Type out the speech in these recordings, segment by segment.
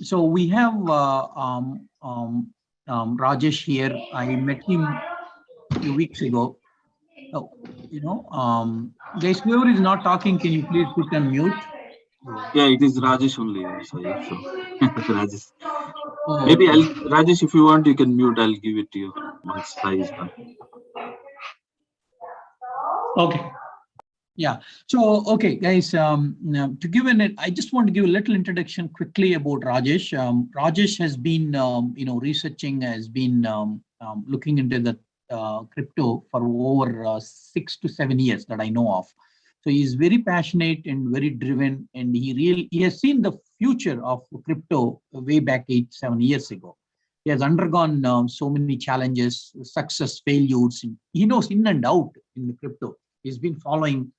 So we have Rajesh here. I met him a few weeks ago. Guys, whoever is not talking, can you please put on mute? Yeah, it is Rajesh only. Sorry, so Rajesh. Oh, Maybe okay. Rajesh, if you want, you can mute. I'll give it to you once Sai is done. Okay. Yeah. So, okay, guys. Now, to give I just want to give a little introduction quickly about Rajesh. Rajesh has been, researching, has been looking into the crypto for over 6 to 7 years that I know of. So he's very passionate and very driven, and he has seen the future of crypto way back 8, 7 years ago. He has undergone so many challenges, success, failures. He knows in and out in the crypto. He's been following,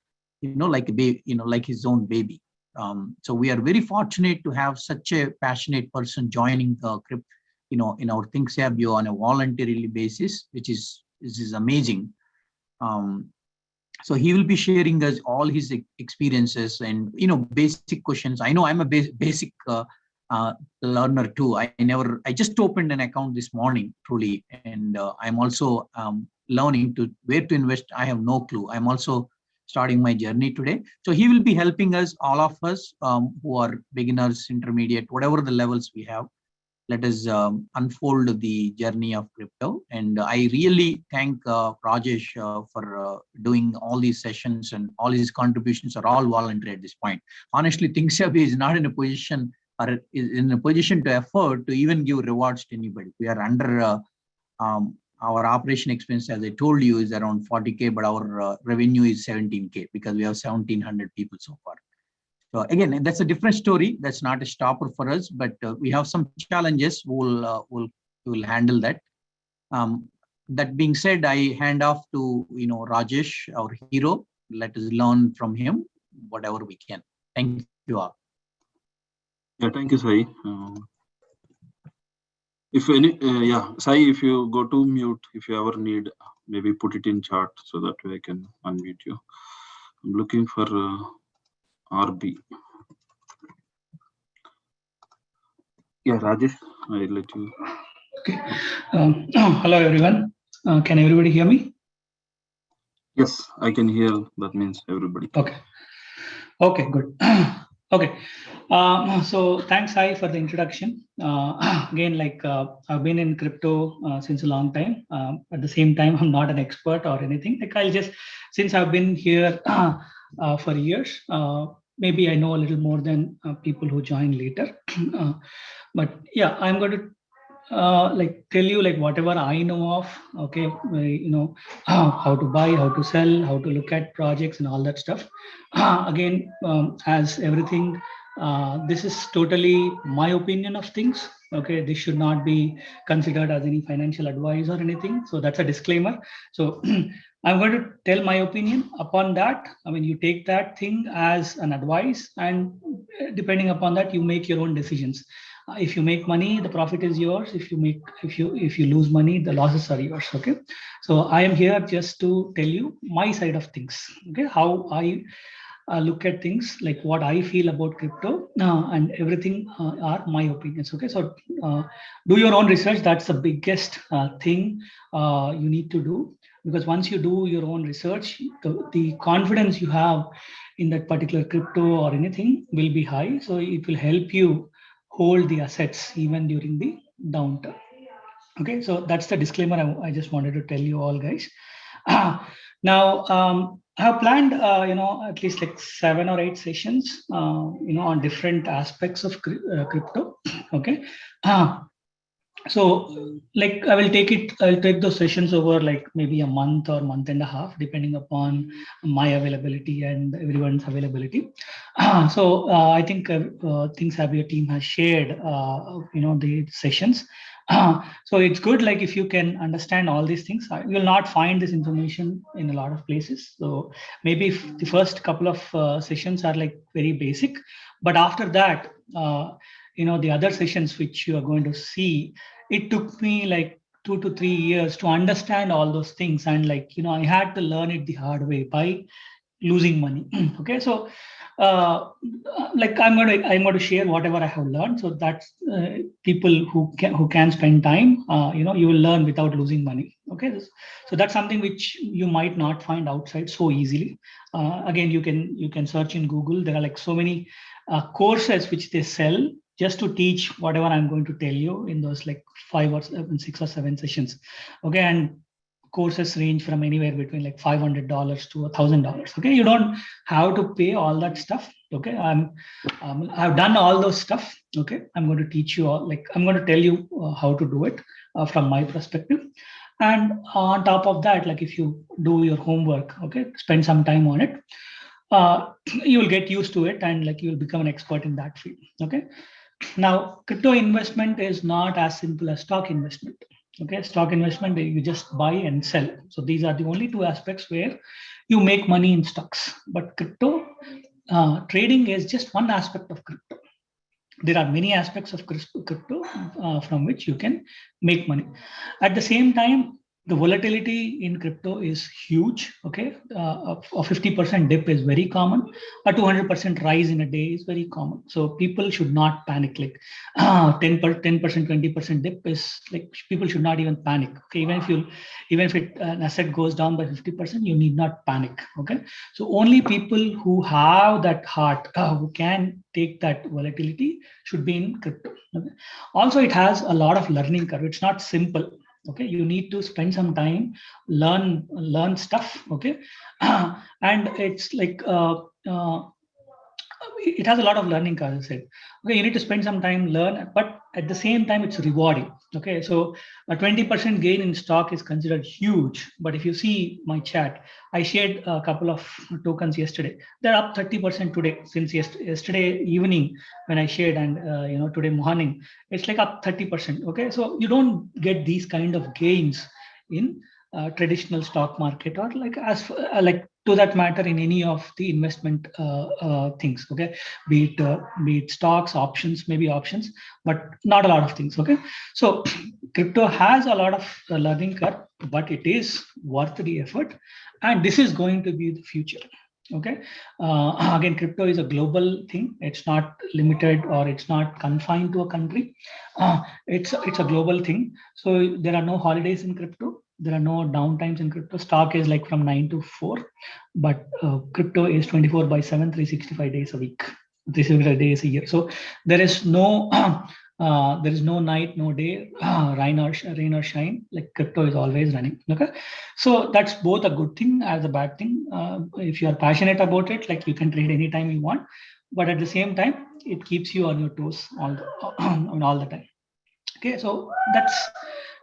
like a baby, like his own baby. So we are very fortunate to have such a passionate person joining crypto, in our ThinkSabio on a voluntarily basis, which is amazing. So he will be sharing us all his experiences and basic questions. I know I'm a basic learner too. I just opened an account this morning, truly, and I'm also learning to where to invest. I have no clue. I'm also starting my journey today. So he will be helping us, all of us who are beginners, intermediate, whatever the levels we have. Let us unfold the journey of crypto. And I really thank Rajesh for doing all these sessions, and all his contributions are all voluntary at this point. Honestly, ThinkSabio is not in a position or is in a position to afford to even give rewards to anybody. We are under our operation expense, as I told you, is around 40K, but our revenue is 17K because we have 1,700 people so far. So again, that's a different story. That's not a stopper for us, but we have some challenges. We'll handle that. That being said, I hand off to Rajesh, our hero. Let us learn from him whatever we can. Thank you all. Yeah, thank you, Sai. If any, Sai, if you go to mute, if you ever need, maybe put it in chat so that way I can unmute you. I'm looking for RB. Yeah, Rajesh, I'll let you. Okay. Hello, everyone. Can everybody hear me? Yes, I can hear. That means everybody. Okay. Okay, good. Okay. So thanks, Sai, for the introduction. Again, I've been in crypto since a long time. At the same time, I'm not an expert or anything. Since I've been here for years, maybe I know a little more than people who join later. But yeah, I'm going to tell you whatever I know of. Okay, how to buy, how to sell, how to look at projects and all that stuff. Again, as everything, this is totally my opinion of things. Okay, this should not be considered as any financial advice or anything. So that's a disclaimer. So I'm going to tell my opinion. Upon that, you take that thing as an advice, and depending upon that, you make your own decisions. If you make money, the profit is yours. If you lose money, the losses are yours. Okay, so I am here just to tell you my side of things. Okay, how I look at things, like what I feel about crypto, and everything are my opinions. Okay, so do your own research. That's the biggest thing you need to do, because once you do your own research, the confidence you have in that particular crypto or anything will be high. So it will help you hold the assets even during the downturn. Okay, so that's the disclaimer I just wanted to tell you all, guys. Now, I have planned, at least 7 or 8 sessions, on different aspects of crypto. Okay. So I'll take those sessions over maybe a month or month and a half, depending upon my availability and everyone's availability. So I think ThinkSabio team has shared the sessions. So it's good, if you can understand all these things. You will not find this information in a lot of places. So maybe if the first couple of sessions are very basic, but after that, the other sessions which you are going to see, it took me 2 to 3 years to understand all those things, and I had to learn it the hard way by losing money. Okay, so like I'm going to share whatever I have learned. So that's people who can spend time, you will learn without losing money. Okay, so that's something which you might not find outside so easily. Again, you can search in Google. There are like so many courses which they sell just to teach whatever I'm going to tell you in those like 5 or 7, 6 or 7 sessions. Okay, and courses range from anywhere between like $500 to $1,000. Okay, you don't have to pay all that stuff. Okay, I've done all those stuff. Okay, I'm going to teach you all, like I'm going to tell you how to do it from my perspective. And on top of that, like if you do your homework, okay, spend some time on it, you will get used to it, and like you will become an expert in that field. Okay, now crypto investment is not as simple as stock investment. Okay, stock investment, you just buy and sell. So these are the only two aspects where you make money in stocks. But crypto trading is just one aspect of crypto. There are many aspects of crypto from which you can make money. At the same time, the volatility in crypto is huge. Okay, a 50% dip is very common. A 200% rise in a day is very common. So people should not panic. Like 10%, 20% dip is like, people should not even panic. Okay, even if an asset goes down by 50%, you need not panic. Okay, so only people who have that heart, who can take that volatility, should be in crypto. Okay? Also, it has a lot of learning curve. It's not simple. Okay, you need to spend some time, learn stuff. Okay, and it's like it has a lot of learning curve, as I said. Okay, you need to spend some time, learn, but at the same time, it's rewarding. Okay, so a 20% gain in stock is considered huge. But if you see my chat, I shared a couple of tokens yesterday. They're up 30% today, since yesterday evening when I shared, and today morning, it's like up 30%. Okay, so you don't get these kind of gains in traditional stock market, or like like to that matter in any of the investment things. Okay, be it stocks, options, maybe options, but not a lot of things. Okay, so crypto has a lot of learning curve, but it is worth the effort, and this is going to be the future. Okay, again, crypto is a global thing. It's not limited, or it's not confined to a country. It's a global thing. So there are no holidays in crypto. There are no downtimes in crypto. Stock is like from 9 to 4, but crypto is 24/7, 365 days a week, 365 days a year. So there is no night, no day, rain or shine. Like crypto is always running. Okay, so that's both a good thing as a bad thing. If you are passionate about it, like you can trade anytime you want, but at the same time, it keeps you on your toes all the time. Okay, so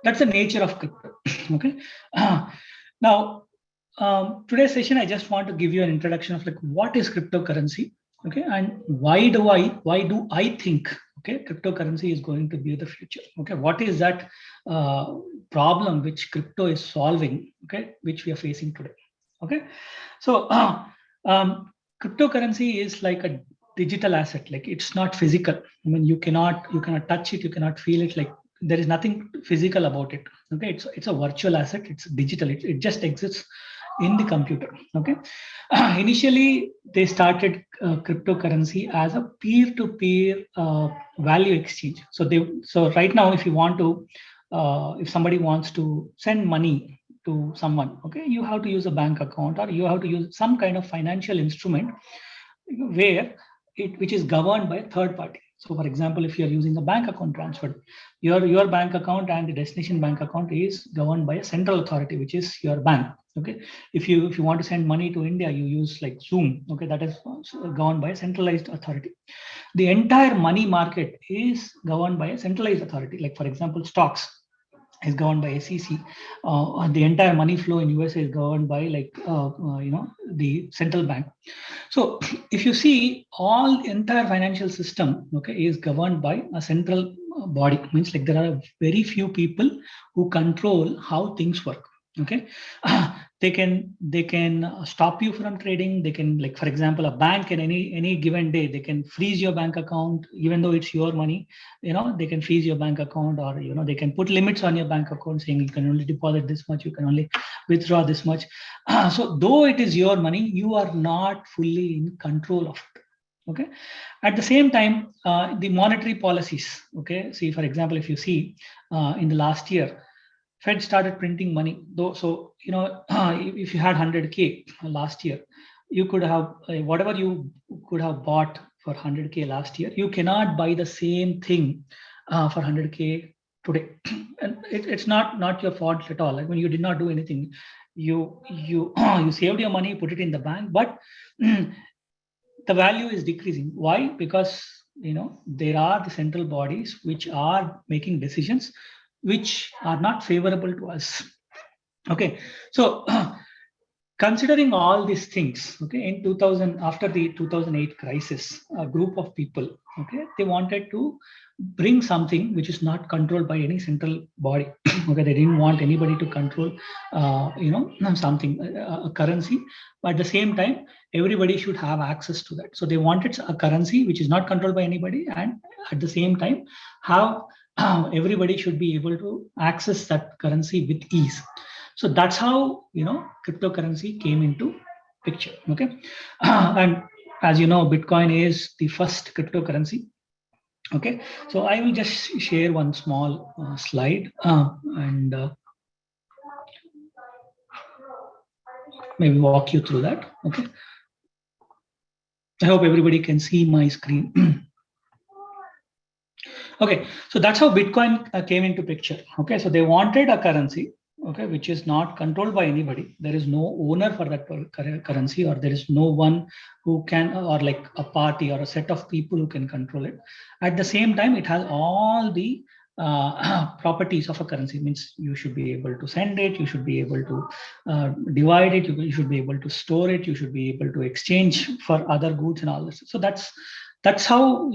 that's the nature of crypto. Okay, now today's session, I just want to give you an introduction of like what is cryptocurrency. Okay, and why do I think, okay, cryptocurrency is going to be the future. Okay, what is that problem which crypto is solving, okay, which we are facing today. Okay, so cryptocurrency is like a digital asset. Like it's not physical. I mean, you cannot touch it, you cannot feel it. Like there is nothing physical about it. Okay, it's a virtual asset. It's digital. It just exists in the computer. Okay, initially they started cryptocurrency as a peer-to-peer value exchange. So right now, if you want to, if somebody wants to send money to someone, okay, you have to use a bank account, or you have to use some kind of financial instrument which is governed by a third party. So for example, if you're using a bank account transfer, your bank account and the destination bank account is governed by a central authority, which is your bank. Okay, if you want to send money to India, you use like Zoom. Okay, that is governed by a centralized authority. The entire money market is governed by a centralized authority. Like for example, stocks is governed by SEC. The entire money flow in USA is governed by like the central bank. So if you see, all entire financial system, okay, is governed by a central body. Means like there are very few people who control how things work. Okay, they can stop you from trading. They can, like, for example, a bank in any given day, they can freeze your bank account, even though it's your money. They can freeze your bank account, or they can put limits on your bank account, saying you can only deposit this much, you can only withdraw this much. So though it is your money, you are not fully in control of it. Okay. At the same time, the monetary policies. Okay. See, for example, if you see in the last year, Fed started printing money. Though, so if you had 100K last year, you could have whatever you could have bought for 100K last year. You cannot buy the same thing for 100K today, and it's not your fault at all. Like, when you did not do anything, you saved your money, put it in the bank, but the value is decreasing. Why? Because there are the central bodies which are making decisions which are not favorable to us. Okay, so considering all these things, okay, in 2000, after the 2008 crisis, a group of people, okay, they wanted to bring something which is not controlled by any central body. Okay, they didn't want anybody to control, something, a currency, but at the same time, everybody should have access to that. So they wanted a currency which is not controlled by anybody, and at the same time, how everybody should be able to access that currency with ease. So that's how cryptocurrency came into picture. Okay, and as you know, Bitcoin is the first cryptocurrency. Okay, so I will just share one small slide and maybe walk you through that. Okay, I hope everybody can see my screen. Okay, so that's how Bitcoin came into picture. Okay, so they wanted a currency, okay, which is not controlled by anybody. There is no owner for that currency, or there is no one who can, or like a party or a set of people who can control it. At the same time, it has all the properties of a currency. Means you should be able to send it, you should be able to divide it, you should be able to store it, you should be able to exchange for other goods and all this. So that's how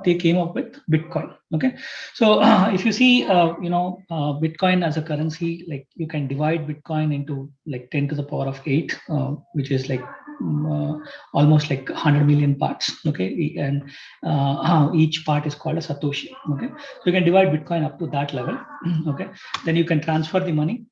they came up with Bitcoin. Okay, so if you see Bitcoin as a currency, like, you can divide Bitcoin into like 10 to the power of 8, which is like almost like 100 million parts. Okay, and each part is called a Satoshi. Okay, so you can divide Bitcoin up to that level. Okay, then you can transfer the money.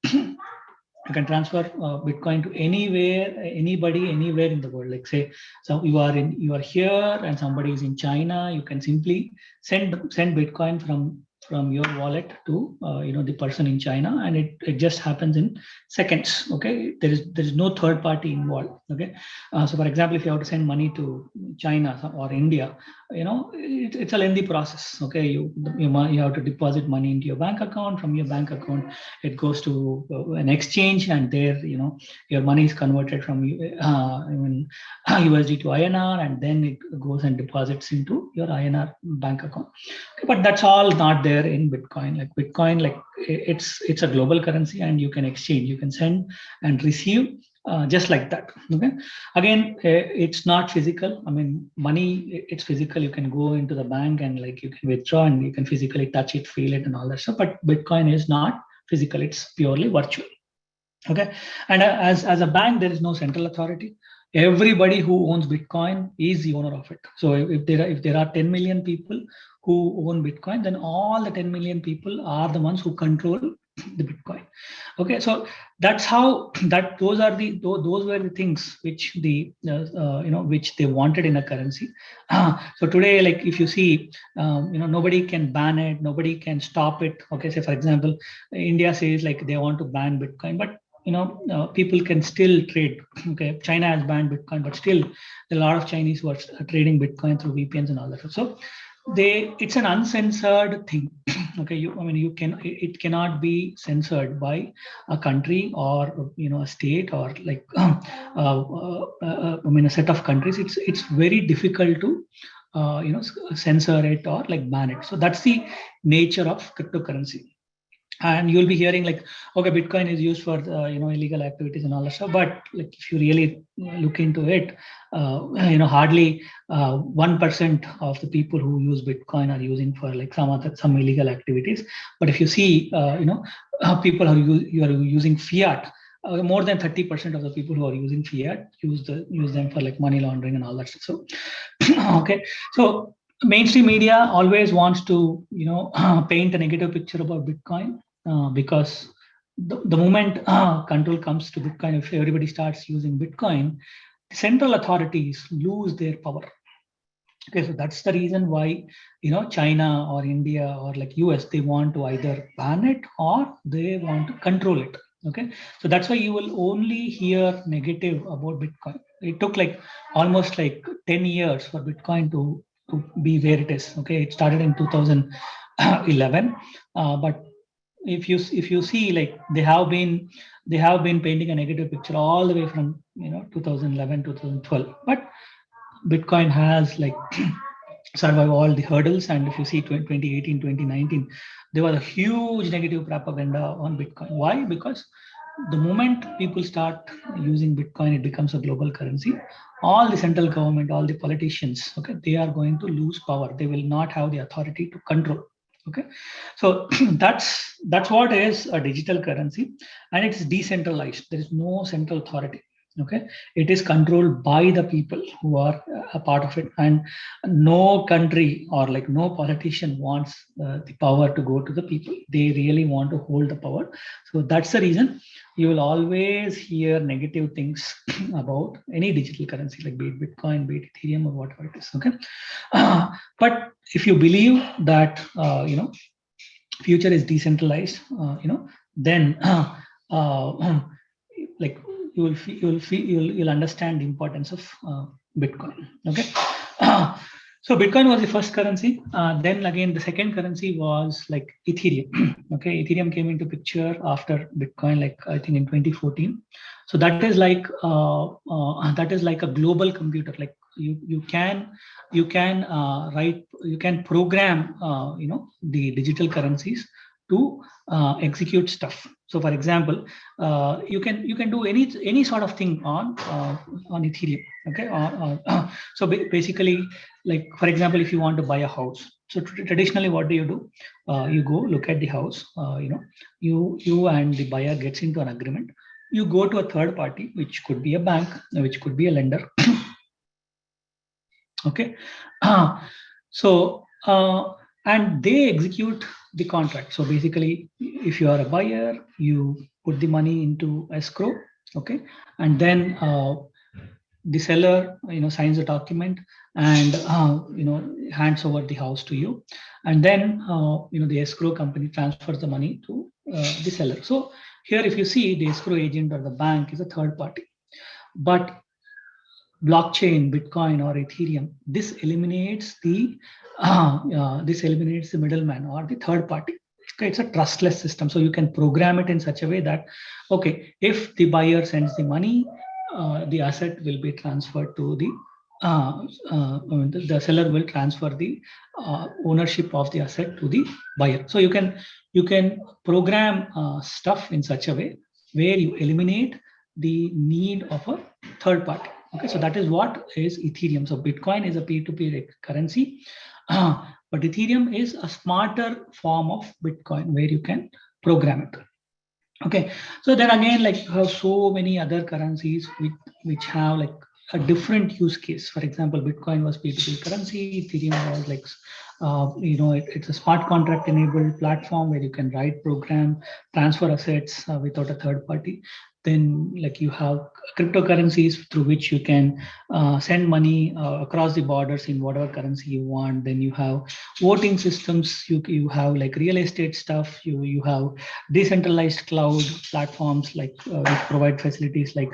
You can transfer Bitcoin to anybody, anywhere in the world. Like, say, so you are here and somebody is in China. You can simply send Bitcoin from your wallet to the person in China, and it just happens in seconds. Okay, there is no third party involved. Okay, so for example, if you have to send money to China or India, it's a lengthy process. Okay, you have to deposit money into your bank account. From your bank account, it goes to an exchange, and there your money is converted from USD to INR, and then it goes and deposits into your INR bank account. Okay, but that's all not there in Bitcoin. Like, Bitcoin, like, it's a global currency, and you can exchange, you can send and receive just like that. Okay, again, it's not physical. I mean, money, it's physical. You can go into the bank and, like, you can withdraw, and you can physically touch it, feel it, and all that stuff. But Bitcoin is not physical. It's purely virtual. Okay, and as a bank, there is no central authority. Everybody who owns Bitcoin is the owner of it. So if there are 10 million people who own Bitcoin, then all the 10 million people are the ones who control the Bitcoin. Okay, so that's how those were the things which which they wanted in a currency. So today, like, if you see, nobody can ban it, nobody can stop it. Okay, say for example, India says like they want to ban Bitcoin, but people can still trade. Okay, China has banned Bitcoin, but still a lot of Chinese who are trading Bitcoin through VPNs and all that. So it's an uncensored thing. Okay, it cannot be censored by a country or a state or like a set of countries. It's very difficult to censor it or like ban it. So that's the nature of cryptocurrency. And you'll be hearing like, okay, Bitcoin is used for illegal activities and all that stuff. But like, if you really look into it, hardly 1% of the people who use Bitcoin are using for like some illegal activities. But if you see, people who are using fiat, more than 30% of the people who are using fiat use them for like money laundering and all that stuff. So okay, so mainstream media always wants to paint a negative picture about Bitcoin because the moment control comes to Bitcoin, if everybody starts using Bitcoin, central authorities lose their power. Okay, so that's the reason why China or India or like US, they want to either ban it or they want to control it. Okay, so that's why you will only hear negative about Bitcoin. It took like almost like 10 years for Bitcoin to be where it is. Okay, it started in 2011, but if you see, like they have been painting a negative picture all the way from 2011 2012, but Bitcoin has like survived all the hurdles. And if you see 2018 2019, there was a huge negative propaganda on Bitcoin. Why? Because the moment people start using Bitcoin, it becomes a global currency. All the central government, all the politicians, okay, they are going to lose power. They will not have the authority to control. Okay, so that's what is a digital currency, and it's decentralized. There is no central authority. Okay, it is controlled by the people who are a part of it, and no country or like no politician wants the power to go to the people. They really want to hold the power. So that's the reason you will always hear negative things about any digital currency, like be it Bitcoin, be it Ethereum, or whatever it is. Okay, but if you believe that future is decentralized, then like you'll understand the importance of Bitcoin. Okay, so Bitcoin was the first currency. Then again, the second currency was like Ethereum. Okay, Ethereum came into picture after Bitcoin, like I think in 2014. So that is like a global computer. Like you can program the digital currencies to execute stuff. So for example, you can do any sort of thing on Ethereum. Okay, so basically, like for example, if you want to buy a house, so traditionally what do? You go look at the house. You and the buyer gets into an agreement. You go to a third party, which could be a bank, which could be a lender. Okay, so and they execute the contract. So basically, if you are a buyer, you put the money into escrow. Okay, and then the seller signs a document and hands over the house to you, and then the escrow company transfers the money to the seller. So here, if you see, the escrow agent or the bank is a third party, but blockchain, Bitcoin or Ethereum, this eliminates the middleman or the third party. It's a trustless system. So you can program it in such a way that, okay, if the buyer sends the money, the asset will be transferred to the seller will transfer the ownership of the asset to the buyer. So you can program stuff in such a way where you eliminate the need of a third party. Okay, so that is what is Ethereum. So Bitcoin is a peer-to-peer currency, but Ethereum is a smarter form of Bitcoin where you can program it. Okay, so then again, like you have so many other currencies which have like a different use case. For example, Bitcoin was peer-to-peer currency. Ethereum was like, it's a smart contract enabled platform where you can write, program, transfer assets without a third party. Then like you have cryptocurrencies through which you can send money across the borders in whatever currency you want. Then you have voting systems. You have like real estate stuff. You have decentralized cloud platforms like which provide facilities like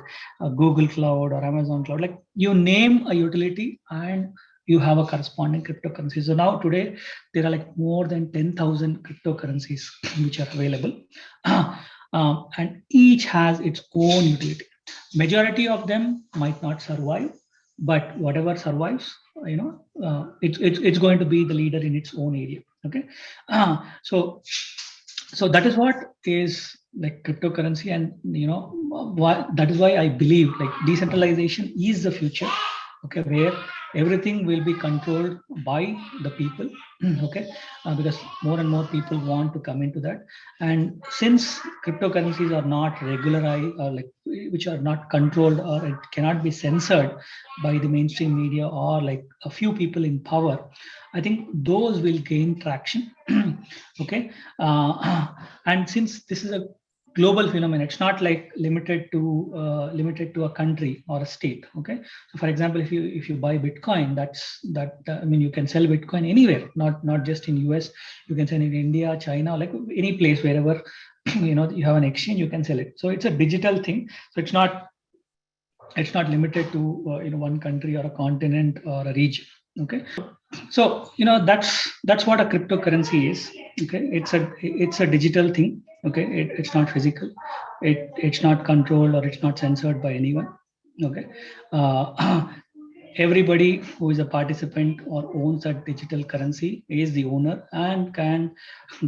Google Cloud or Amazon Cloud. Like you name a utility and you have a corresponding cryptocurrency. So now today there are like more than 10,000 cryptocurrencies which are available. And each has its own utility. Majority of them might not survive, but whatever survives, it's going to be the leader in its own area. Okay, so that is what is like cryptocurrency, and that is why I believe like decentralization is the future. okay, where everything will be controlled by the people, okay, because more and more people want to come into that. And since cryptocurrencies are not regularized, or like which are not controlled, or it cannot be censored by the mainstream media or like a few people in power, I think those will gain traction. Okay, and since this is a global phenomenon, it's not like limited to a country or a state. Okay, so for example, if you buy Bitcoin, I mean, you can sell Bitcoin anywhere, not just in US. You can sell in India, China, like any place wherever you have an exchange, you can sell it. So it's a digital thing. So it's not limited to one country or a continent or a region. Okay, so that's what a cryptocurrency is. Okay, it's a digital thing. Okay, it's not physical. It's not controlled or it's not censored by anyone. Okay, everybody who is a participant or owns a digital currency is the owner and can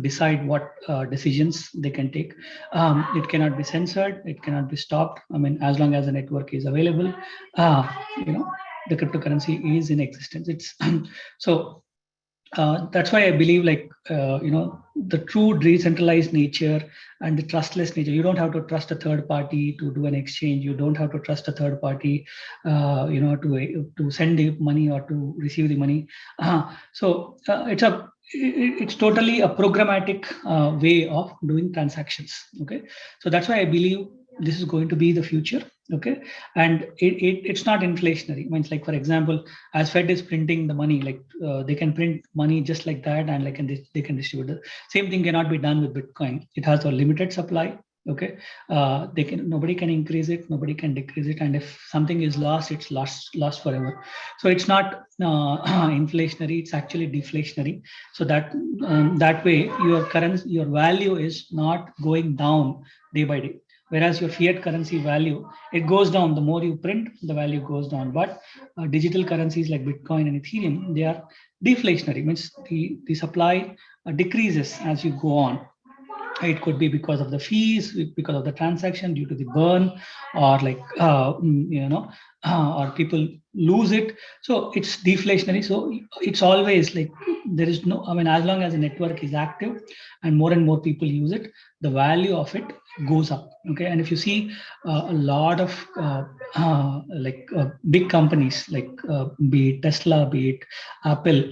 decide what decisions they can take. It cannot be censored. It cannot be stopped. I mean, as long as the network is available, you know, the cryptocurrency is in existence. It's so that's why I believe, like, the true decentralized nature and the trustless nature. You don't have to trust a third party to do an exchange. You don't have to trust a third party, to send the money or to receive the money. It's totally a programmatic way of doing transactions. Okay, so that's why I believe this is going to be the future. Okay, and it's not inflationary. It means, like, for example, as Fed is printing the money, like they can print money just like that, and like they can distribute it. Same thing cannot be done with Bitcoin. It has a limited supply. Okay, nobody can increase it, nobody can decrease it, and if something is lost, it's lost forever. So it's not inflationary. It's actually deflationary. So that way, your value is not going down day by day. Whereas your fiat currency value, it goes down. The more you print, the value goes down. But digital currencies like Bitcoin and Ethereum, they are deflationary. Means the supply decreases as you go on. It could be because of the fees, because of the transaction, due to the burn, or like or people lose it. So it's deflationary. So it's always like, there is no, I mean, as long as the network is active and more people use it, the value of it goes up. Okay, and if you see a lot of big companies, like be it Tesla, be it Apple,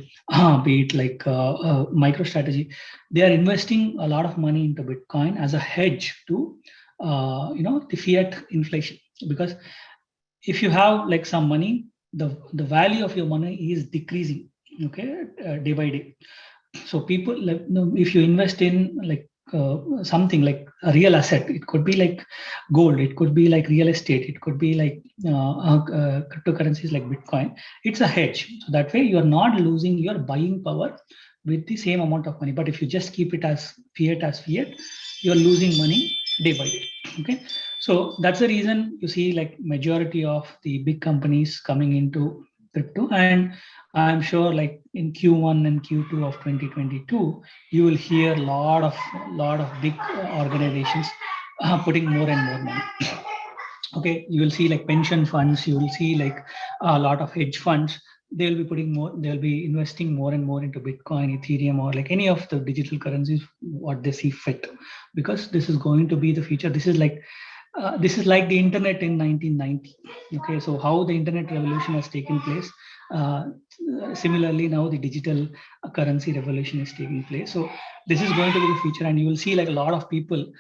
be it like MicroStrategy, they are investing a lot of money into Bitcoin as a hedge to the fiat inflation. Because if you have like some money, the value of your money is decreasing, okay, day by day. So people, like, if you invest in like something like a real asset, it could be like gold, it could be like real estate, it could be like cryptocurrencies like Bitcoin. It's a hedge. So that way you are not losing your buying power with the same amount of money. But if you just keep it as fiat, you are losing money day by day. Okay, so that's the reason you see like majority of the big companies coming into crypto. And I'm sure like in Q1 and Q2 of 2022, you will hear a lot of big organizations putting more and more money. Okay, you will see like pension funds, you will see like a lot of hedge funds. They'll be investing more and more into Bitcoin, Ethereum, or like any of the digital currencies what they see fit, because this is going to be the future. This is like the internet in 1990. Okay, so how the internet revolution has taken place, similarly now the digital currency revolution is taking place. So this is going to be the future, and you will see like a lot of people,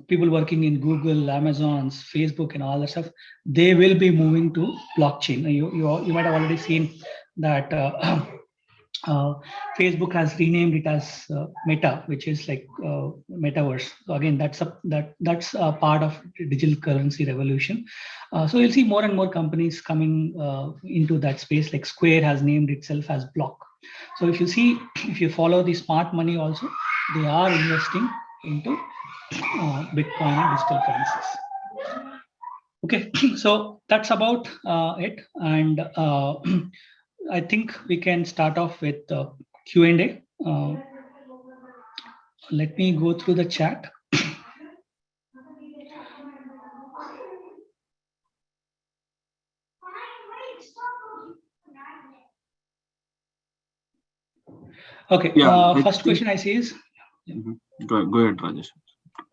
people working in Google, Amazon's, Facebook, and all that stuff. They will be moving to blockchain. You might have already seen that. Facebook has renamed it as Meta, which is like metaverse. So again, that's a part of digital currency revolution. So you'll see more and more companies coming into that space. Like Square has named itself as Block. So if you follow the smart money also, they are investing into Bitcoin and digital currencies. Okay, so that's about it. And I think we can start off with Q&A. Let me go through the chat. Okay. Yeah, First question I see is. Go ahead, Rajesh.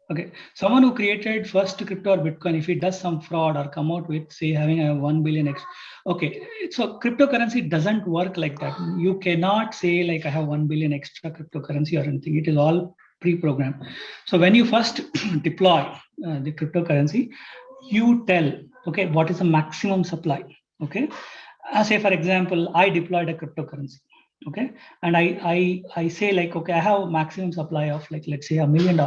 Okay, someone who created first crypto or Bitcoin, if he does some fraud or come out with, say, having a 1 billion extra. Okay, so cryptocurrency doesn't work like that. You cannot say like I have 1 billion extra cryptocurrency or anything. It is all pre-programmed. So when you first deploy the cryptocurrency, you tell, okay, what is the maximum supply? Okay, say for example, I deployed a cryptocurrency. Okay, and I say like, okay, I have a maximum supply of like, let's say $1 million.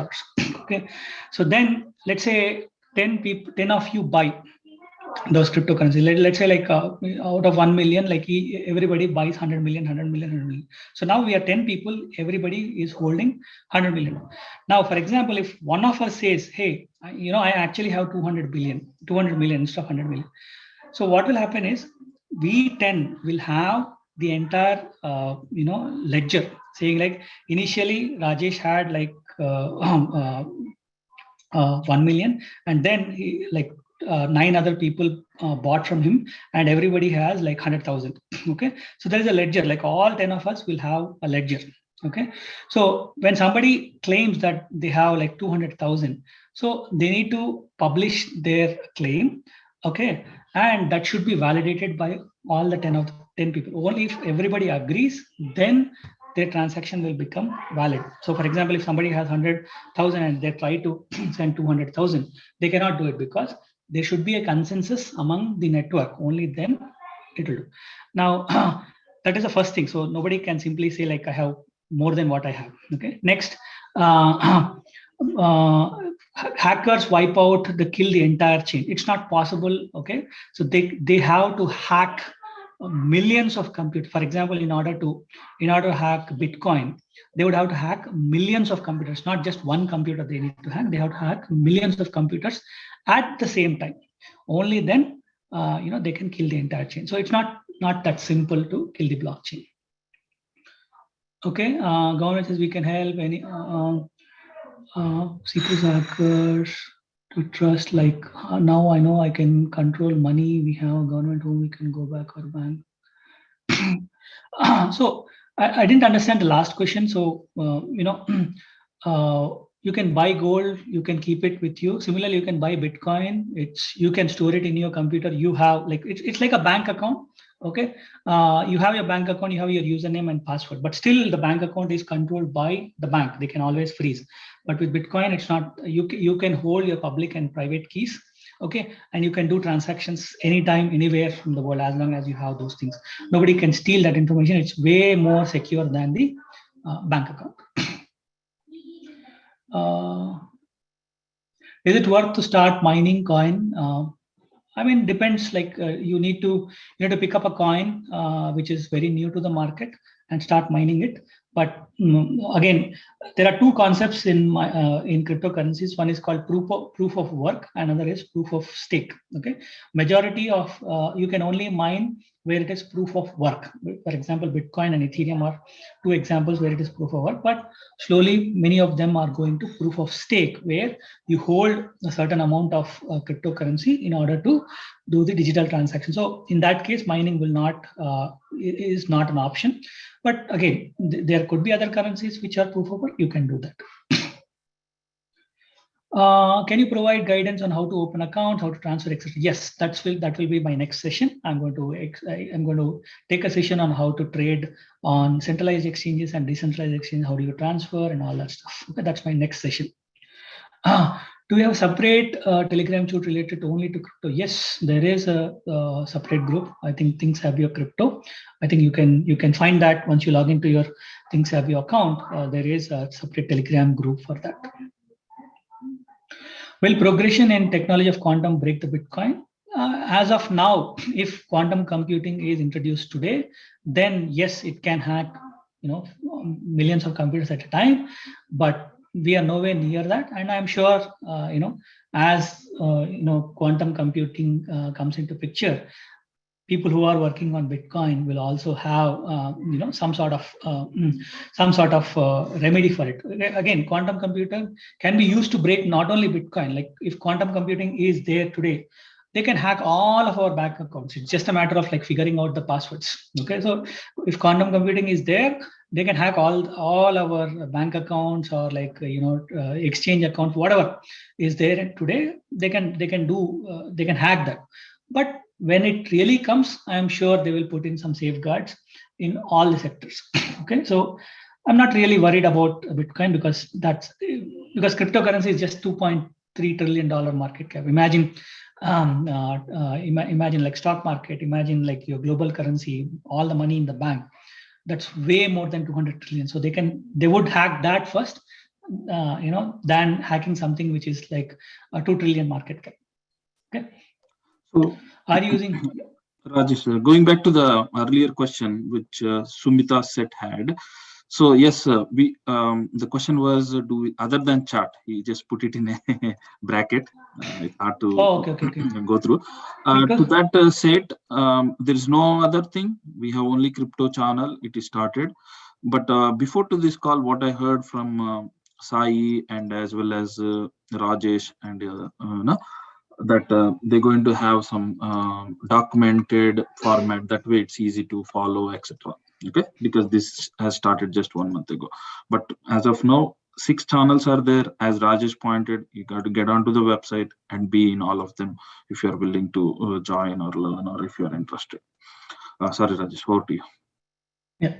Okay, so then let's say 10 of you buy those cryptocurrencies. Let's say like out of 1 million, like everybody buys 100 million, 100 million, 100 million. So now we are 10 people, everybody is holding 100 million. Now, for example, if one of us says, hey, I actually have 200 million instead of 100 million. So what will happen is we 10 will have the entire ledger saying like initially Rajesh had like 1 million, and then he like 9 other people bought from him, and everybody has like 100,000. Okay, so there is a ledger, like all 10 of us will have a ledger. Okay, so when somebody claims that they have like 200,000, so they need to publish their claim. Okay, and that should be validated by all the 10 people. Only if everybody agrees, then their transaction will become valid. So for example, if somebody has 100,000 and they try to send 200,000, they cannot do it because there should be a consensus among the network. Only then it will do. Now, that is the first thing. So nobody can simply say like I have more than what I have. Okay. Next, hackers wipe out, they kill the entire chain. It's not possible. Okay. So they have to hack millions of computers. For example, in order to hack Bitcoin, they would have to hack millions of computers, not just one computer they need to hack. They have to hack millions of computers at the same time. Only then, they can kill the entire chain. So it's not that simple to kill the blockchain. Okay, government says we can help any secret hackers to trust. Like now I know I can control money. We have a government whom we can go back our bank. So I didn't understand the last question. So you can buy gold, you can keep it with you. Similarly, you can buy Bitcoin. You can store it in your computer. You have like it's like a bank account. Okay, you have your bank account, you have your username and password, but still the bank account is controlled by the bank. They can always freeze. But with Bitcoin, it's not. You can hold your public and private keys. Okay, and you can do transactions anytime, anywhere from the world, as long as you have those things. Nobody can steal that information. It's way more secure than the bank account. Is it worth to start mining coin? I mean, depends. Like you need to pick up a coin which is very new to the market and start mining it. But again, there are two concepts in cryptocurrencies. One is called proof of work, another is proof of stake. Okay, majority of you can only mine where it is proof of work. For example, Bitcoin and Ethereum are two examples where it is proof of work. But slowly, many of them are going to proof of stake, where you hold a certain amount of cryptocurrency in order to do the digital transaction. So in that case, mining is not an option. But again, there could be other currencies which are proof of work. You can do that. Can you provide guidance on how to open account, how to transfer, etc.? Yes, that will be my next session. I'm going to take a session on how to trade on centralized exchanges and decentralized exchanges. How do you transfer and all that stuff? Okay, that's my next session. Do you have a separate Telegram chat related only to crypto? Yes, there is a separate group. I think ThinkSabio Crypto. I think you can find that once you log into your ThinkSabio account. There is a separate Telegram group for that. Will progression in technology of quantum break the Bitcoin? As of now, if quantum computing is introduced today, then yes, it can hack millions of computers at a time. But we are nowhere near that, and I'm sure as quantum computing comes into picture, people who are working on Bitcoin will also have some sort of remedy for it. Again, quantum computing can be used to break not only Bitcoin. Like if quantum computing is there today, they can hack all of our bank accounts. It's just a matter of like figuring out the passwords. Okay, so if quantum computing is there, they can hack all our bank accounts or like exchange accounts, whatever is there today. They can hack that. But when it really comes, I am sure they will put in some safeguards in all the sectors. Okay, so I'm not really worried about Bitcoin because cryptocurrency is just $2.3 trillion market cap. Imagine like stock market, imagine like your global currency, all the money in the bank. That's way more than 200 trillion. So they would hack that first, than hacking something which is like a 2 trillion market cap. Okay. So are you using? Rajesh, going back to the earlier question which Sumita Set had. So yes, the question was, do we, other than chat, he just put it in a bracket. It's hard to okay. go through. To that said, there is no other thing. We have only crypto channel. It is started. But before to this call, what I heard from Sai and as well as Rajesh and that they're going to have some documented format. That way it's easy to follow, etc. Okay, because this has started just 1 month ago. But as of now, 6 channels are there. As Rajesh pointed, you got to get onto the website and be in all of them if you're willing to join or learn, or if you're interested. Sorry, Rajesh, over to you. Yeah.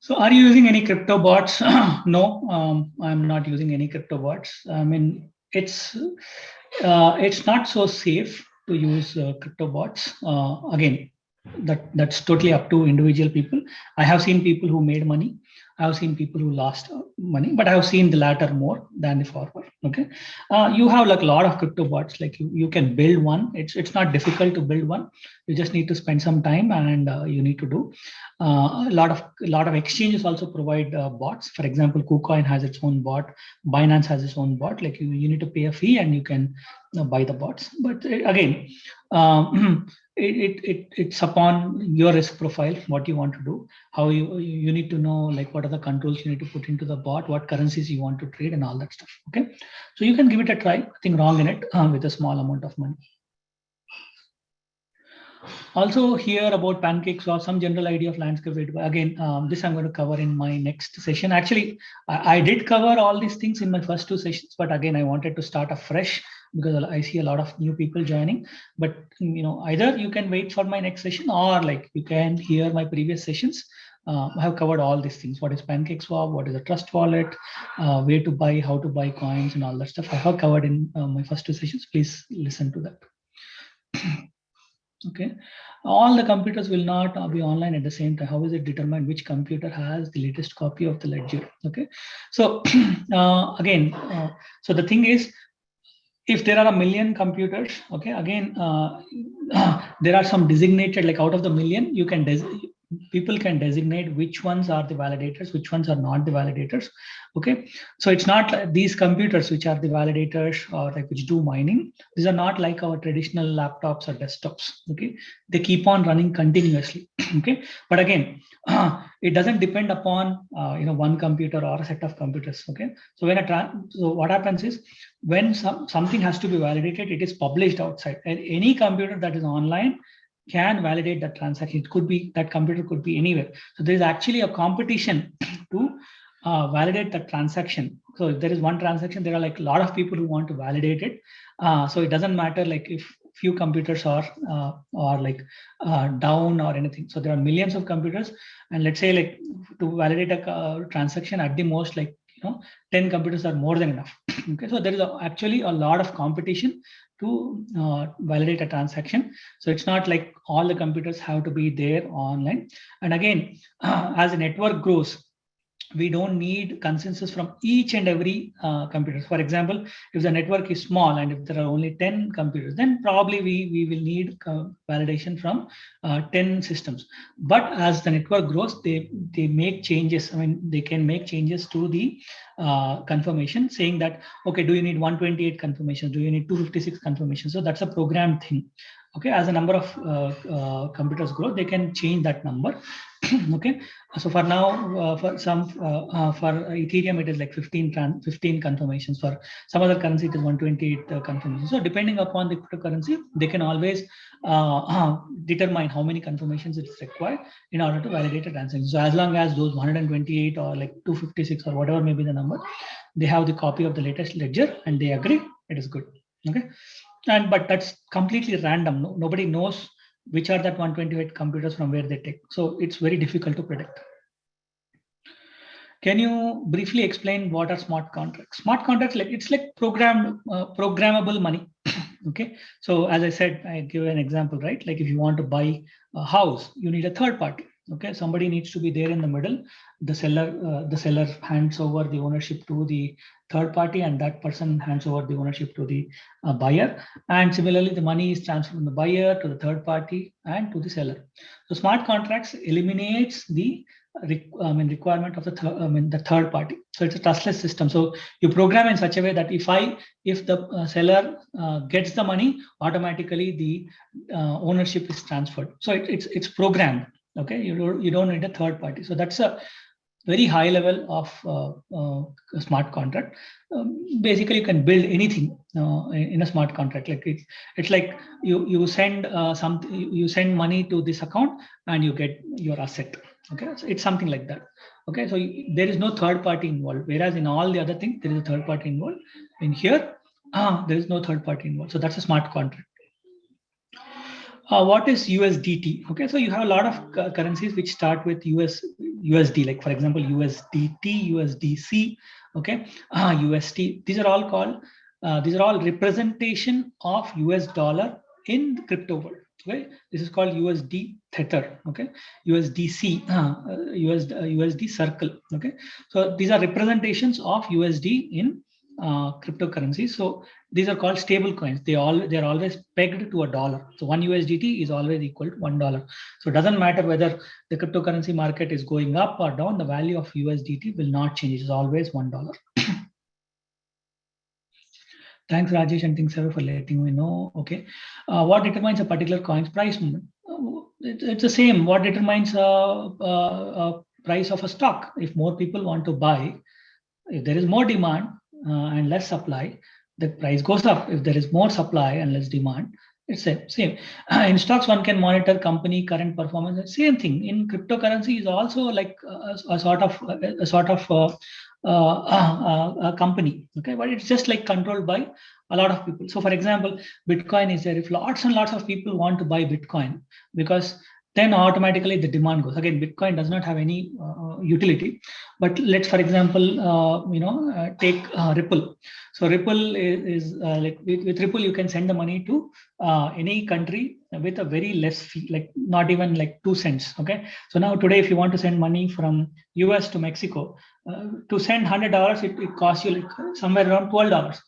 So are you using any crypto bots? No, I'm not using any crypto bots. I mean, it's not so safe to use crypto bots. Again, that's totally up to individual people. I have seen people who made money. I have seen people who lost money, but I have seen the latter more than the former. Okay, you have like a lot of crypto bots. Like you can build one. It's not difficult to build one. You just need to spend some time and you need to do. A lot of exchanges also provide bots. For example, KuCoin has its own bot. Binance has its own bot. Like you need to pay a fee and you can buy the bots. But again, it's upon your risk profile, what you want to do, how you need to know like what are the controls you need to put into the bot, what currencies you want to trade and all that stuff. Okay, so you can give it a try. Nothing wrong in it with a small amount of money. Also hear about pancakes or some general idea of landscape. Again, this I'm going to cover in my next session. Actually, I did cover all these things in my first 2 sessions, but again, I wanted to start afresh because I see a lot of new people joining. But either you can wait for my next session or like you can hear my previous sessions. I have covered all these things. What is PancakeSwap? What is a trust wallet? Where to buy, how to buy coins and all that stuff. I have covered in my first 2 sessions. Please listen to that. Okay, all the computers will not be online at the same time. How is it determined which computer has the latest copy of the ledger? Okay, so again, so the thing is, if there are 1 million computers, okay, again, there are some designated, like out of the million, you can people can designate which ones are the validators, which ones are not the validators. Okay, so it's not like these computers which are the validators or like which do mining. These are not like our traditional laptops or desktops. Okay, they keep on running continuously. Okay, but again, it doesn't depend upon one computer or a set of computers. Okay, so when so what happens is when something has to be validated, it is published outside, and any computer that is online can validate that transaction. It could be, that computer could be anywhere. So there is actually a competition to validate the transaction. So if there is one transaction, there are like a lot of people who want to validate it. So it doesn't matter like if few computers are down or anything. So there are millions of computers, and let's say like to validate a transaction at the most, like 10 computers are more than enough. Okay, so there is actually a lot of competition to validate a transaction. So it's not like all the computers have to be there online. And again, as the network grows, we don't need consensus from each and every computer. For example, if the network is small and if there are only 10 computers, then probably we will need validation from 10 systems. But as the network grows, they make changes. I mean, they can make changes to the confirmation, saying that, okay, do you need 128 confirmations? Do you need 256 confirmations? So that's a programmed thing. Okay, as the number of computers grow, they can change that number. Okay, so for now, for Ethereum, it is like 15 confirmations. For some other currency, it is 128 confirmations. So depending upon the cryptocurrency, they can always determine how many confirmations it is required in order to validate a transaction. So as long as those 128 or like 256 or whatever may be the number, they have the copy of the latest ledger and they agree, it is good. Okay, but that's completely random. Nobody knows which are that 128 computers from where they take. So it's very difficult to predict. Can you briefly explain what are smart contracts? Smart contracts, it's like programmable money. Okay, so as I said, I give an example, right? Like if you want to buy a house, you need a third party. Okay, somebody needs to be there in the middle. The seller hands over the ownership to the third party, and that person hands over the ownership to the buyer. And similarly, the money is transferred from the buyer to the third party and to the seller. So smart contracts eliminates the requirement of the third party. So it's a trustless system. So you program in such a way that if the seller gets the money, automatically the ownership is transferred. So it's programmed. Okay, you don't need a third party. So that's a very high level of a smart contract. Basically, you can build anything in a smart contract. Like it's like you send you send money to this account and you get your asset. Okay, so it's something like that. Okay, so there is no third party involved. Whereas in all the other things, there is a third party involved. In here, there is no third party involved. So that's a smart contract. What is USDT? Okay, so you have a lot of currencies which start with USD, like for example, USDT, USDC, okay, UST. These are all representation of US dollar in the crypto world. Okay, this is called USD Tether. Okay, USDC, USD Circle. Okay, so these are representations of USD in cryptocurrencies. So these are called stable coins. They're always pegged to a dollar. So one USDT is always equal to $1. So it doesn't matter whether the cryptocurrency market is going up or down, the value of USDT will not change. It is always $1. Thanks, Rajesh and ThinkSabio, for letting me know. Okay, what determines a particular coin's price movement? It's the same. What determines a price of a stock? If more people want to buy, if there is more demand and less supply, the price goes up. If there is more supply and less demand, it's the same. In stocks, one can monitor company current performance. Same thing in cryptocurrency is also like a sort of a company. Okay, but it's just like controlled by a lot of people. So, for example, Bitcoin is there. If lots and lots of people want to buy Bitcoin, because then automatically the demand goes. Again, Bitcoin does not have any utility. But let's, for example, take Ripple. So Ripple is like with Ripple, you can send the money to any country with a very less fee, like not even like 2 cents. Okay. So now today, if you want to send money from US to Mexico, to send $100, it costs you like somewhere around $12.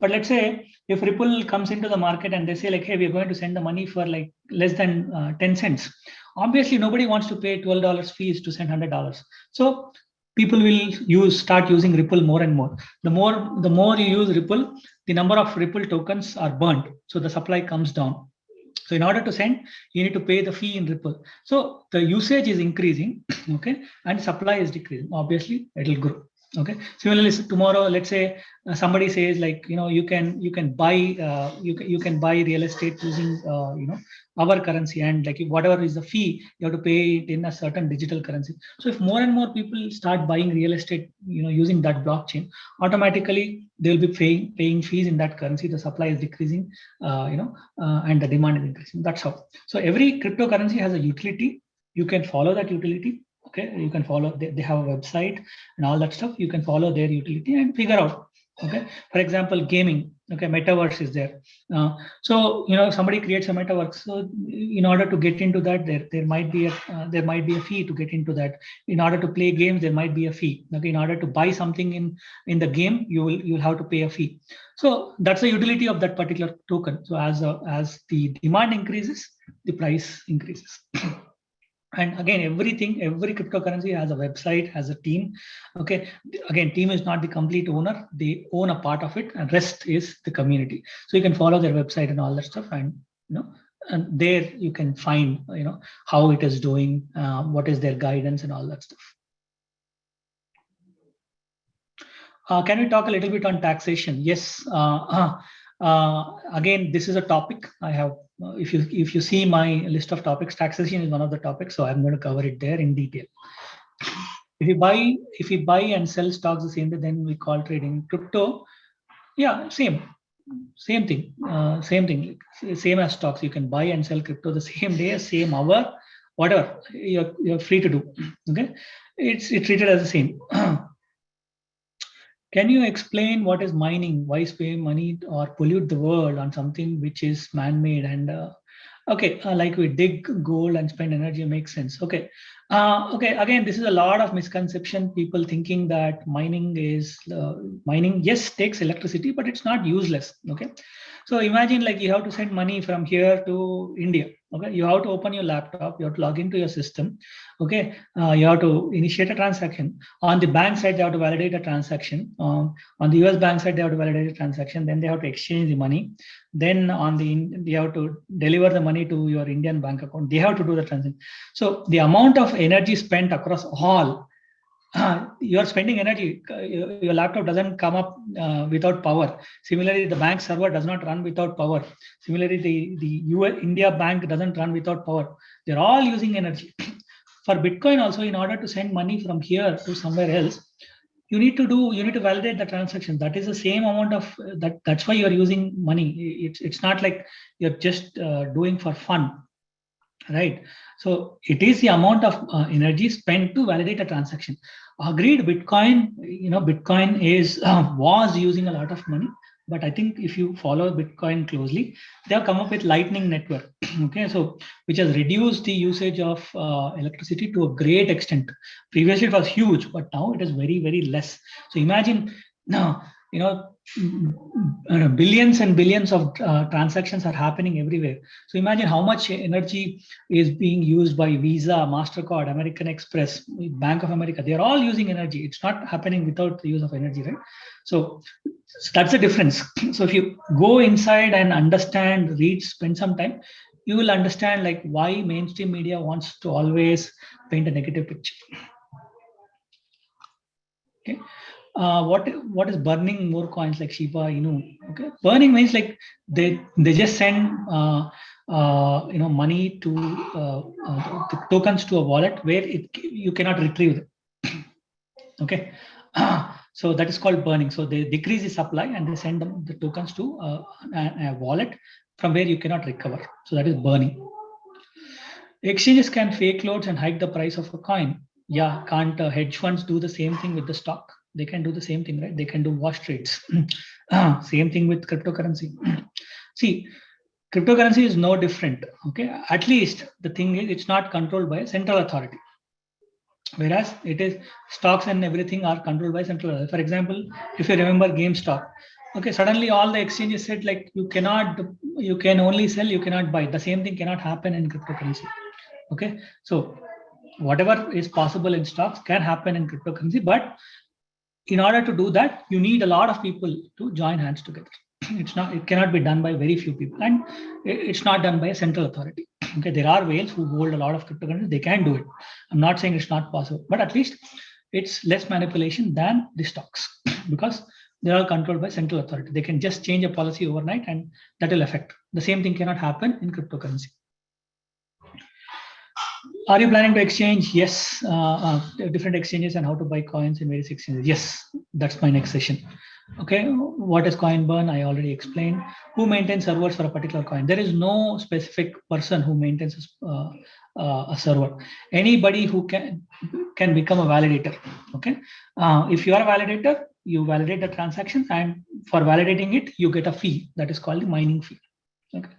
But let's say if Ripple comes into the market and they say like, hey, we're going to send the money for like less than 10 cents. Obviously, nobody wants to pay $12 fees to send $100. So people will start using Ripple more and more. The more you use Ripple, the number of Ripple tokens are burnt. So the supply comes down. So in order to send, you need to pay the fee in Ripple. So the usage is increasing, okay, and supply is decreasing. Obviously, it will grow. Okay. Similarly, tomorrow, let's say somebody says like, you can buy you can buy real estate using our currency, and like whatever is the fee, you have to pay it in a certain digital currency. So if more and more people start buying real estate, using that blockchain, automatically they will be paying fees in that currency. The supply is decreasing, and the demand is increasing. That's how. So every cryptocurrency has a utility. You can follow that utility. Okay, you can follow. They have a website and all that stuff. You can follow their utility and figure out. Okay, for example, gaming. Okay, metaverse is there. So somebody creates a metaverse. So in order to get into that, there might be a fee to get into that. In order to play games, there might be a fee. Okay, in order to buy something in the game, you'll have to pay a fee. So that's the utility of that particular token. So as the demand increases, the price increases. And again, every cryptocurrency has a website, has a team. Okay, again, team is not the complete owner. They own a part of it, and rest is the community. So you can follow their website and all that stuff, and and there you can find, how it is doing, what is their guidance and all that stuff. Can we talk a little bit on taxation? Yes. Again, this is a topic I have. If you see my list of topics, taxation is one of the topics, so I'm going to cover it there in detail. If you buy and sell stocks the same day, then we call trading. Crypto, yeah, same thing, same as stocks. You can buy and sell crypto the same day, same hour, whatever you're free to do. Okay, it's treated as the same. Can you explain what is mining? Why spend money or pollute the world on something which is man-made? And like we dig gold and spend energy, makes sense. Okay. Again, this is a lot of misconception. People thinking that mining yes, takes electricity, but it's not useless. Okay. So imagine like you have to send money from here to India. Okay. You have to open your laptop. You have to log into your system. Okay. You have to initiate a transaction. On the bank side, they have to validate a transaction. On the US bank side, they have to validate a transaction. Then they have to exchange the money. Then they have to deliver the money to your Indian bank account. They have to do the transaction. So the amount of energy spent across all, you're spending energy. Your laptop doesn't come up without power. Similarly, the bank server does not run without power. Similarly, the India bank doesn't run without power. They're all using energy. For Bitcoin also, in order to send money from here to somewhere else, you need to validate the transaction. That is the same amount of that's why you're using money. It's not like you're just doing for fun, right? So it is the amount of energy spent to validate a transaction. Agreed, Bitcoin was using a lot of money, but I think if you follow Bitcoin closely, they have come up with Lightning Network. Okay, so which has reduced the usage of electricity to a great extent. Previously it was huge, but now it is very, very less. So imagine now, billions and billions of transactions are happening everywhere. So imagine how much energy is being used by Visa, MasterCard, American Express, Bank of America. They are all using energy. It's not happening without the use of energy, right? So that's the difference. So if you go inside and understand, read, spend some time, you will understand like why mainstream media wants to always paint a negative picture. Okay. What is burning more coins like Shiba Inu? Okay, burning means like they just send money to the tokens to a wallet where you cannot retrieve it. Okay, so that is called burning. So they decrease the supply and they send the tokens to a wallet from where you cannot recover. So that is burning. Exchanges can fake loads and hike the price of a coin. Yeah, can't hedge funds do the same thing with the stock? They can do the same thing, right? They can do wash trades. Same thing with cryptocurrency. See, cryptocurrency is no different. Okay, at least the thing is it's not controlled by a central authority. Whereas it is stocks and everything are controlled by central authority. For example, if you remember GameStop, okay, suddenly all the exchanges said like you can only sell, you cannot buy. The same thing cannot happen in cryptocurrency. Okay, so whatever is possible in stocks can happen in cryptocurrency, but in order to do that, you need a lot of people to join hands together. It cannot be done by very few people, and it's not done by a central authority. Okay, there are whales who hold a lot of cryptocurrencies. They can do it. I'm not saying it's not possible, but at least it's less manipulation than the stocks because they're all controlled by central authority. They can just change a policy overnight, and that will affect. The same thing cannot happen in cryptocurrency. Are you planning to exchange? Yes, different exchanges and how to buy coins in various exchanges. Yes, that's my next session. Okay, what is Coinburn? I already explained. Who maintains servers for a particular coin? There is no specific person who maintains a server. Anybody who can become a validator. Okay, if you are a validator, you validate the transaction, and for validating it, you get a fee that is called the mining fee. Okay.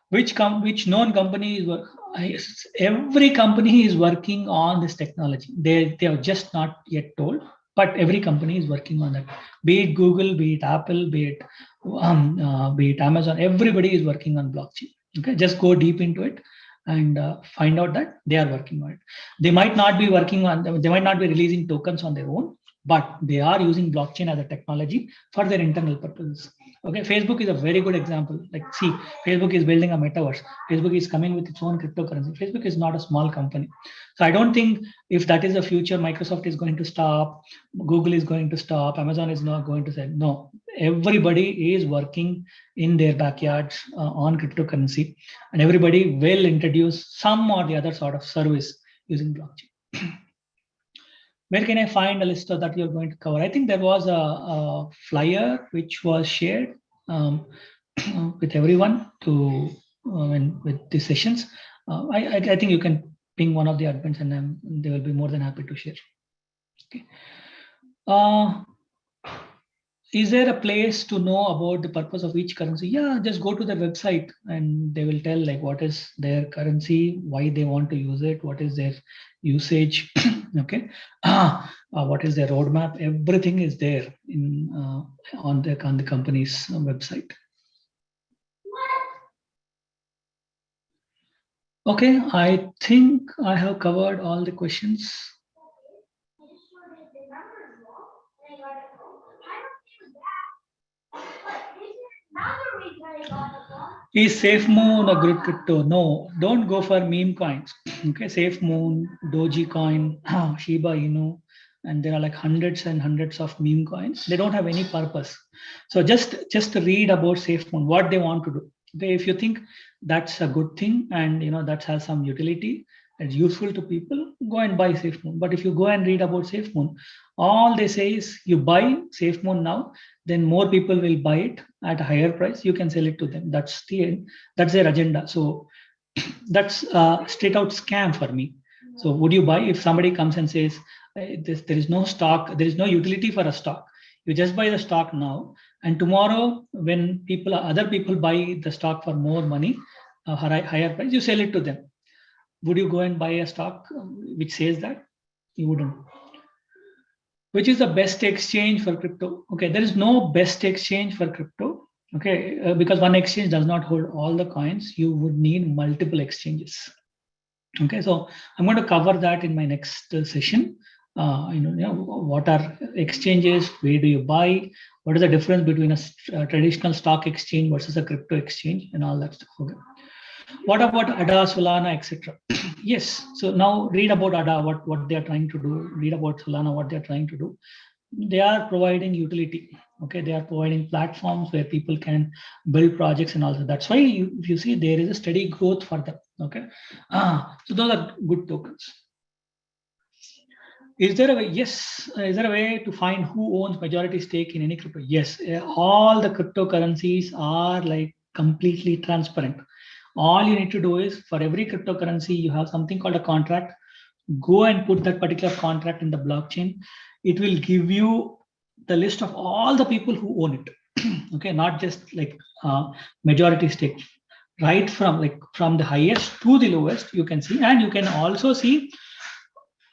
Which known company is every company is working on this technology. They are just not yet told, but every company is working on that. Be it Google, be it Apple, be it Amazon. Everybody is working on blockchain. Okay, just go deep into it and find out that they are working on it. They might not be working on. They might not be releasing tokens on their own, but they are using blockchain as a technology for their internal purposes. Okay, Facebook is a very good example. Like, see, Facebook is building a metaverse. Facebook is coming with its own cryptocurrency. Facebook is not a small company. So I don't think if that is the future, Microsoft is going to stop, Google is going to stop, Amazon is not going to say no. Everybody is working in their backyards on cryptocurrency, and everybody will introduce some or the other sort of service using blockchain. Where can I find a list of that you're going to cover? I think there was a flyer which was shared with everyone to with the sessions. I think you can ping one of the admins and they will be more than happy to share. Okay. Is there a place to know about the purpose of each currency? Yeah, just go to their website and they will tell like what is their currency, why they want to use it, what is their usage, okay, what is their roadmap. Everything is there in on the company's website. Okay, I think I have covered all the questions. Is SafeMoon a good crypto? No, don't go for meme coins. Okay, SafeMoon, Dogecoin, Shiba Inu, and there are like hundreds and hundreds of meme coins. They don't have any purpose. So just read about SafeMoon, what they want to do. Okay, if you think that's a good thing and that has some utility, it's useful to people, go and buy SafeMoon. But if you go and read about SafeMoon, all they say is you buy SafeMoon now, then more people will buy it at a higher price. You can sell it to them. That's their agenda. So that's a straight out scam for me. So would you buy if somebody comes and says there is no stock, there is no utility for a stock? You just buy the stock now, and tomorrow when other people buy the stock for more money, higher price, you sell it to them. Would you go and buy a stock which says that? You wouldn't. Which is the best exchange for crypto? Okay, there is no best exchange for crypto. Okay, because one exchange does not hold all the coins. You would need multiple exchanges. Okay, so I'm going to cover that in my next session. What are exchanges? Where do you buy? What is the difference between a traditional stock exchange versus a crypto exchange, and all that stuff. Okay. What about ADA, Solana, etc.? Yes. So now read about ADA, what they are trying to do. Read about Solana, what they are trying to do. They are providing utility. Okay, they are providing platforms where people can build projects and all that. That's why if you see there is a steady growth for them. Okay, so those are good tokens. Is there a way? Yes. Is there a way to find who owns majority stake in any crypto? Yes. All the cryptocurrencies are like completely transparent. All you need to do is for every cryptocurrency, you have something called a contract. Go and put that particular contract in the blockchain. It will give you the list of all the people who own it. Okay, not just like majority stake. Right from the highest to the lowest, you can see, and you can also see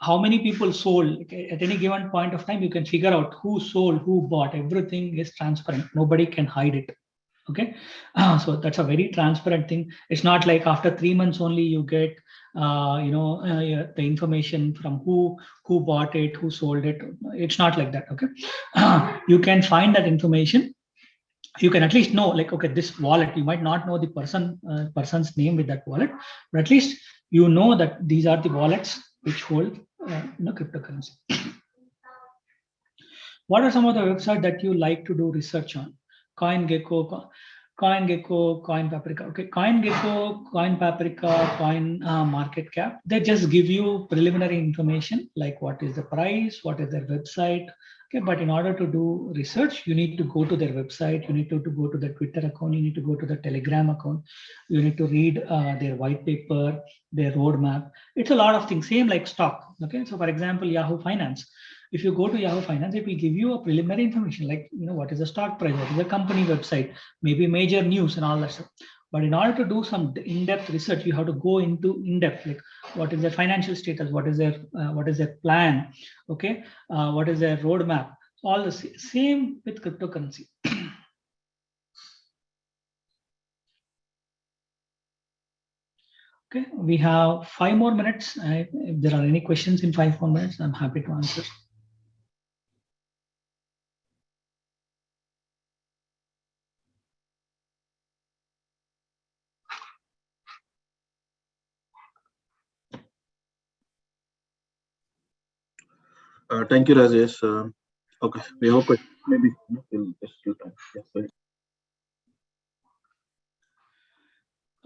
how many people sold. Okay, at any given point of time. You can figure out who sold, who bought. Everything is transparent. Nobody can hide it. Okay, so that's a very transparent thing. It's not like after 3 months only you get the information from who bought it, who sold it. It's not like that. Okay, you can find that information. You can at least know okay, this wallet, you might not know the person's name with that wallet, but at least you know that these are the wallets which hold cryptocurrency. What are some of the websites that you like to do research on? CoinGecko, CoinPaprika. Okay, CoinGecko, CoinPaprika, Coin Market Cap. They just give you preliminary information like what is the price, what is their website. Okay, but in order to do research, you need to go to their website. You need to go to the Twitter account. You need to go to the Telegram account. You need to read their white paper, their roadmap. It's a lot of things. Same like stock. Okay, so for example, Yahoo Finance. If you go to Yahoo Finance, it will give you a preliminary information like what is the stock price, what is the company website, maybe major news and all that stuff. But in order to do some in-depth research, you have to go into in-depth, like what is their financial status, what is their plan, okay, what is their roadmap. All the same with cryptocurrency. Okay, we have 5 more minutes. If there are any questions in 5 more minutes, I'm happy to answer. Thank you, Rajesh. Okay, we hope it maybe we'll just do time. Yes, sorry.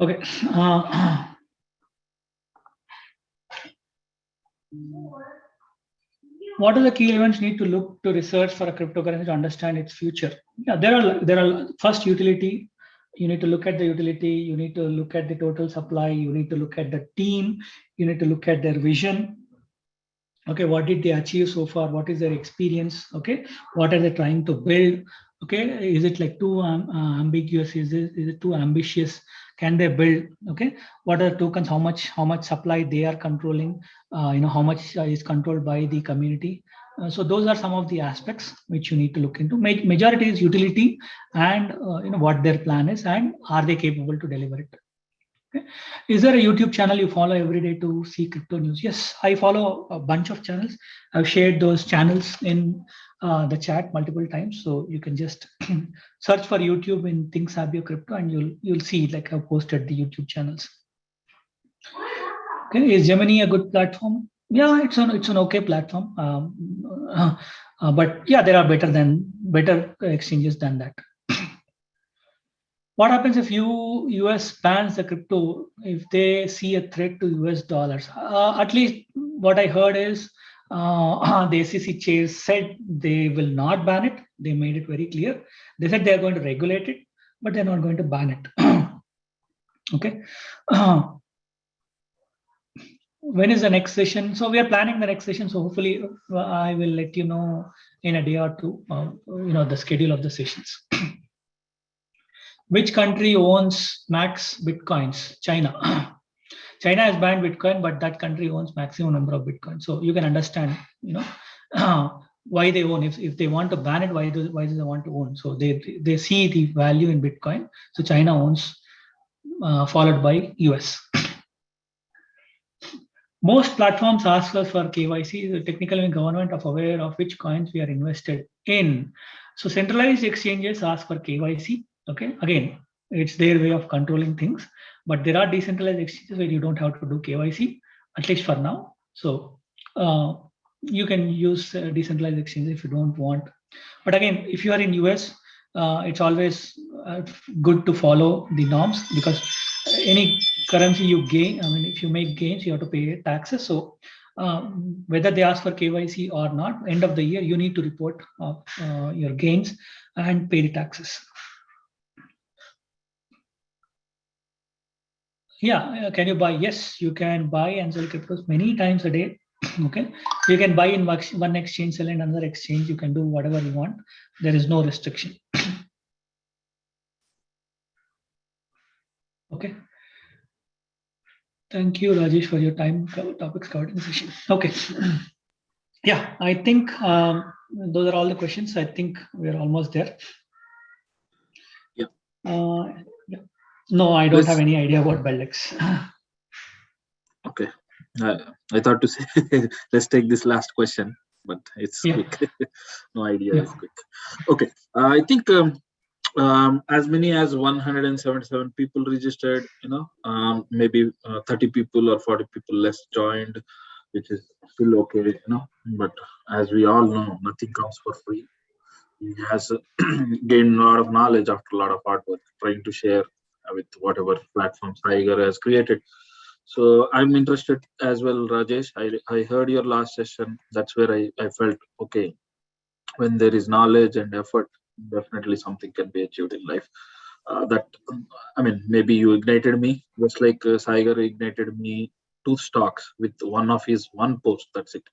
Okay. What are the key elements need to look to research for a cryptocurrency to understand its future? Yeah, there are first utility. You need to look at the utility. You need to look at the total supply. You need to look at the team. You need to look at their vision. Okay, what did they achieve so far? What is their experience? Okay, what are they trying to build? Okay, is it like too ambiguous? Is it too ambitious? Can they build? Okay, what are the tokens? How much supply they are controlling? How much is controlled by the community? So those are some of the aspects which you need to look into. Majority is utility and what their plan is and are they capable to deliver it. Okay. Is there a YouTube channel you follow every day to see crypto news? Yes, I follow a bunch of channels. I've shared those channels in the chat multiple times, so you can just search for YouTube in ThinkSabio Crypto, and you'll see like I've posted the YouTube channels. Okay, is Gemini a good platform? Yeah, it's an okay platform, but yeah, there are better exchanges than that. What happens if US bans the crypto if they see a threat to US dollars? At least what I heard is the SEC chair said they will not ban it. They made it very clear. They said they're going to regulate it, but they're not going to ban it. Okay. When is the next session? So we are planning the next session. So hopefully I will let you know in a day or two, the schedule of the sessions. Which country owns max bitcoins? China. China has banned Bitcoin, but that country owns maximum number of Bitcoin. So you can understand, why they own. If they want to ban it, why do they want to own? So they see the value in Bitcoin. So China owns, followed by US. Most platforms ask us for KYC. The technical and government are aware of which coins we are invested in. So centralized exchanges ask for KYC. Okay, again, it's their way of controlling things. But there are decentralized exchanges where you don't have to do KYC, at least for now. So you can use decentralized exchanges if you don't want. But again, if you are in US, it's always good to follow the norms, because any currency you gain, if you make gains, you have to pay taxes. So whether they ask for KYC or not, end of the year, you need to report your gains and pay the taxes. Yeah, can you buy? Yes, you can buy and sell cryptos many times a day. Okay, you can buy in one exchange, sell in another exchange. You can do whatever you want. There is no restriction. Okay. Thank you, Rajesh, for your time. Topics covered in the session. Okay. Yeah, I think those are all the questions. I think we're almost there. Yeah. Yeah. No, I don't have any idea about Bellex. Okay. I thought to say, let's take this last question, but it's quick. No idea is quick. Okay. I think as many as 177 people registered, maybe 30 people or 40 people less joined, which is still okay, but as we all know, nothing comes for free. He has gained a lot of knowledge after a lot of hard work trying to share with whatever platforms Tiger has created. So I'm interested as well, Rajesh. I heard your last session. That's where I felt, okay, when there is knowledge and effort, definitely something can be achieved in life. Maybe you ignited me, just like Saigar ignited me two stocks with one of his one post. That's it.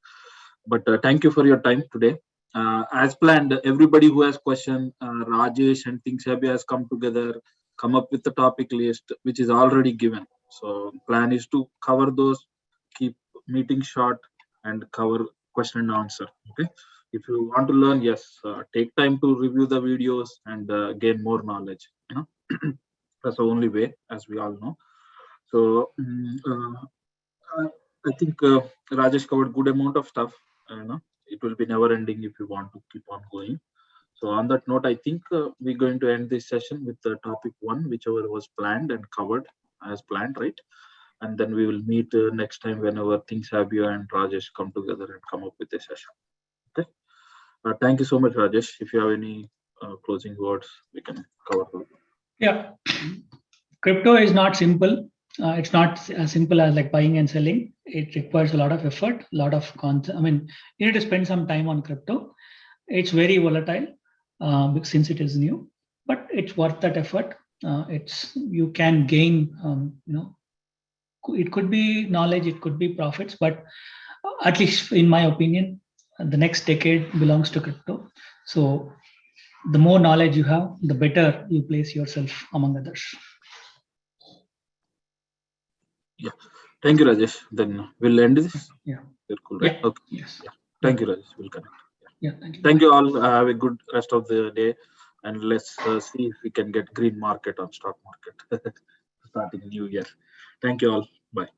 But thank you for your time today. As planned, everybody who has questioned, Rajesh and ThinkSabio has come together, come up with the topic list, which is already given. So plan is to cover those, keep meeting short, and cover question and answer. Okay. If you want to learn, yes, take time to review the videos and gain more knowledge. That's the only way, as we all know. So I think Rajesh covered good amount of stuff. It will be never ending if you want to keep on going. So on that note, I think we're going to end this session with the topic one, whichever was planned and covered as planned, right? And then we will meet next time whenever ThinkSabio and Rajesh come together and come up with a session. Thank you so much, Rajesh. If you have any closing words, we can cover. Yeah, crypto is not simple. It's not as simple as like buying and selling. It requires a lot of effort, a lot of concept. I mean, you need to spend some time on crypto. It's very volatile since it is new, but it's worth that effort. You can gain, it could be knowledge, it could be profits, but at least in my opinion, the next decade belongs to crypto. So the more knowledge you have, the better you place yourself among others. Yeah. Thank you, Rajesh. Then we'll end this. Yeah. You're cool, right? Yeah. Okay. Yes. Yeah. Thank you, Rajesh. We'll connect. Yeah. Thank you. Thank you all. Have a good rest of the day, and let's see if we can get green market on stock market starting new year. Thank you all. Bye.